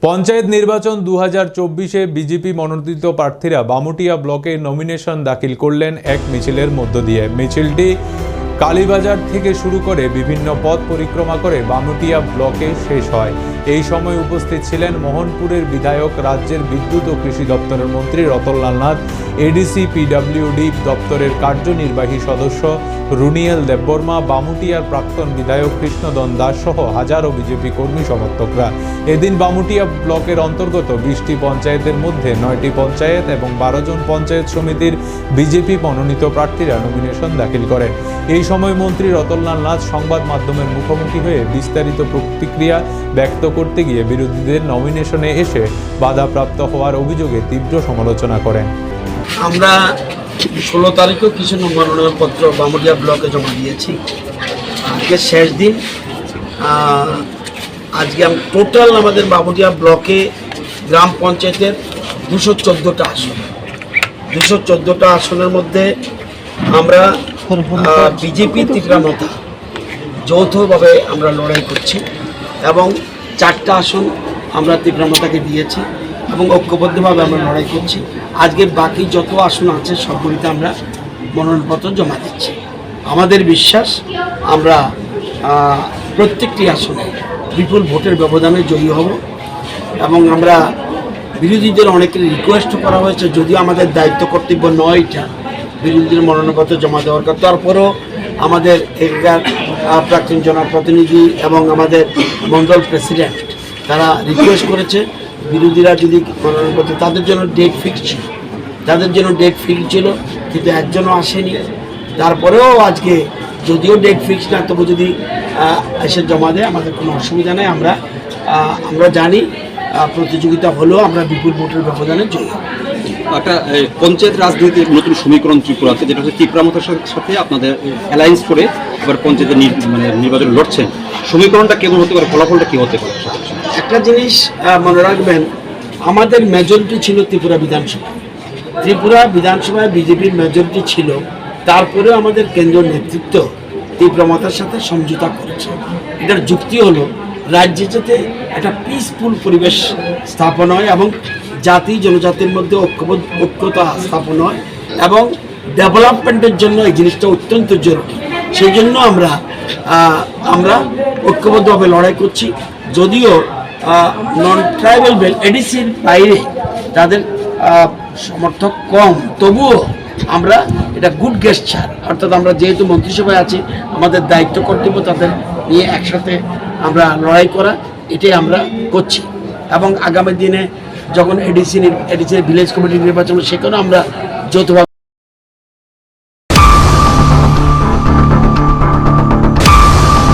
পঞ্চায়েত নির্বাচন 2024-এ বিজেপি মনোনীত প্রার্থীরা বামুটিয়া ব্লকে নমিনেশন দাখিল করলেন এক মিছিলের মধ্য দিয়ে। মিছিলটি কালীবাজার থেকে শুরু করে বিভিন্ন পথ পরিক্রমা করে বামুটিয়া ব্লকে শেষ হয়। এই সময় উপস্থিত ছিলেন মোহনপুরের বিধায়ক, রাজ্যের বিদ্যুৎ ও কৃষি দপ্তরের মন্ত্রী রতনলাল নাথ, এডিসি পিডব্লিউডি দপ্তরের কার্যনির্বাহী সদস্য রুনিয়েল দেববর্মা, বামুটিয়ার প্রাক্তন বিধায়ক কৃষ্ণদন দাস সহ হাজারো বিজেপি কর্মী সমর্থকরা। এদিন বামুটিয়া ব্লকের অন্তর্গত 20টি পঞ্চায়েতের মধ্যে 9টি পঞ্চায়েত এবং 12 জন পঞ্চায়েত সমিতির বিজেপি মনোনীত প্রার্থীরা নমিনেশন দাখিল করেন। এই সময় মন্ত্রী রতনলাল নাথ সংবাদ মাধ্যমের মুখোমুখি হয়ে বিস্তারিত প্রতিক্রিয়া ব্যক্ত করতে গিয়ে বিরোধীদের নমিনেশনে এসে বাধাপ্রাপ্ত হওয়ার অভিযোগে তীব্র সমালোচনা করেন। আমরা 16 তারিখেও কিছু মনোনয়নপত্র বামুটিয়া ব্লকে জমা দিয়েছি। আজকে শেষ দিন। আজকে টোটাল আমাদের বামুটিয়া ব্লকে গ্রাম পঞ্চায়েতের 214টা আসন। 214টা আসনের মধ্যে আমরা বিজেপি তীব্রমতা যৌথভাবে আমরা লড়াই করছি এবং 4টা আসন আমরা তীব্রমতাকে দিয়েছি এবং ঐক্যবদ্ধভাবে আমরা লড়াই করছি। আজকে বাকি যত আসন আছে সবগুলিতে আমরা মনোনয়নপত্র জমা দিচ্ছি। আমাদের বিশ্বাস আমরা প্রত্যেকটি আসনে বিপুল ভোটের ব্যবধানে জয়ী হব এবং আমরা বিরোধীদের অনেকের রিকোয়েস্ট করা হয়েছে, যদিও আমাদের দায়িত্ব কর্তব্য নয় এটা বিরোধীদের মনোনয়নপত্র জমা দেওয়ার কথা, তারপরেও আমাদের এখানকার প্রাক্তন জনপ্রতিনিধি এবং আমাদের মণ্ডল প্রেসিডেন্ট তারা রিকোয়েস্ট করেছে বিরোধীরা যদি মনোনয়নপত্র তাদের জন্য ডেট ফিক্স ছিল কিন্তু একজনও আসেনি। তারপরেও আজকে যদিও ডেট ফিক্স না, তবু যদি এসে জমা দেয় আমাদের কোনো অসুবিধা নেই। আমরা জানি প্রতিযোগিতা হলেও আমরা বিপুল ভোটের ব্যবধানে জয়ী হব। একটা পঞ্চায়েত রাজনীতির নতুন সমীকরণ ত্রিপুরাতে, যেটা হচ্ছে তীব্রমতার সাথে আপনাদের অ্যালায়েন্স করে এবার পঞ্চায়েতের নির্বাচন লড়ছেন। সমীকরণটা কেমন হতে পারে, ফলাফলটা কী হতে পারে? একটা জিনিস মনে রাখবেন, আমাদের মেজরিটি ছিল ত্রিপুরা বিধানসভায় বিজেপির মেজরিটি ছিল, তারপরেও আমাদের কেন্দ্রীয় নেতৃত্ব তীব্রমতার সাথে সমঝোতা করেছে। এটার যুক্তি হলো রাজ্যে যাতে একটা পিসফুল পরিবেশ স্থাপন হয় এবং জাতি জনজাতির মধ্যে ঐক্যতা স্থাপন হয় এবং ডেভেলপমেন্টের জন্য এই জিনিসটা অত্যন্ত জরুরি। সেই জন্য আমরা ঐক্যবদ্ধভাবে লড়াই করছি। যদিও নন ট্রাইবাল বেল্ট এডিসির বাইরে তাদের সমর্থক কম, তবুও আমরা এটা গুড গেস্টার, অর্থাৎ আমরা যেহেতু মন্ত্রিসভায় আছি আমাদের দায়িত্ব কর্তব্য তাদের নিয়ে একসাথে আমরা লড়াই করা, এটাই আমরা করছি। এবং আগামী দিনে যখন এডিসির ভিলেজ কমিটি নির্বাচন সেখানেও আমরা যৌথভাবে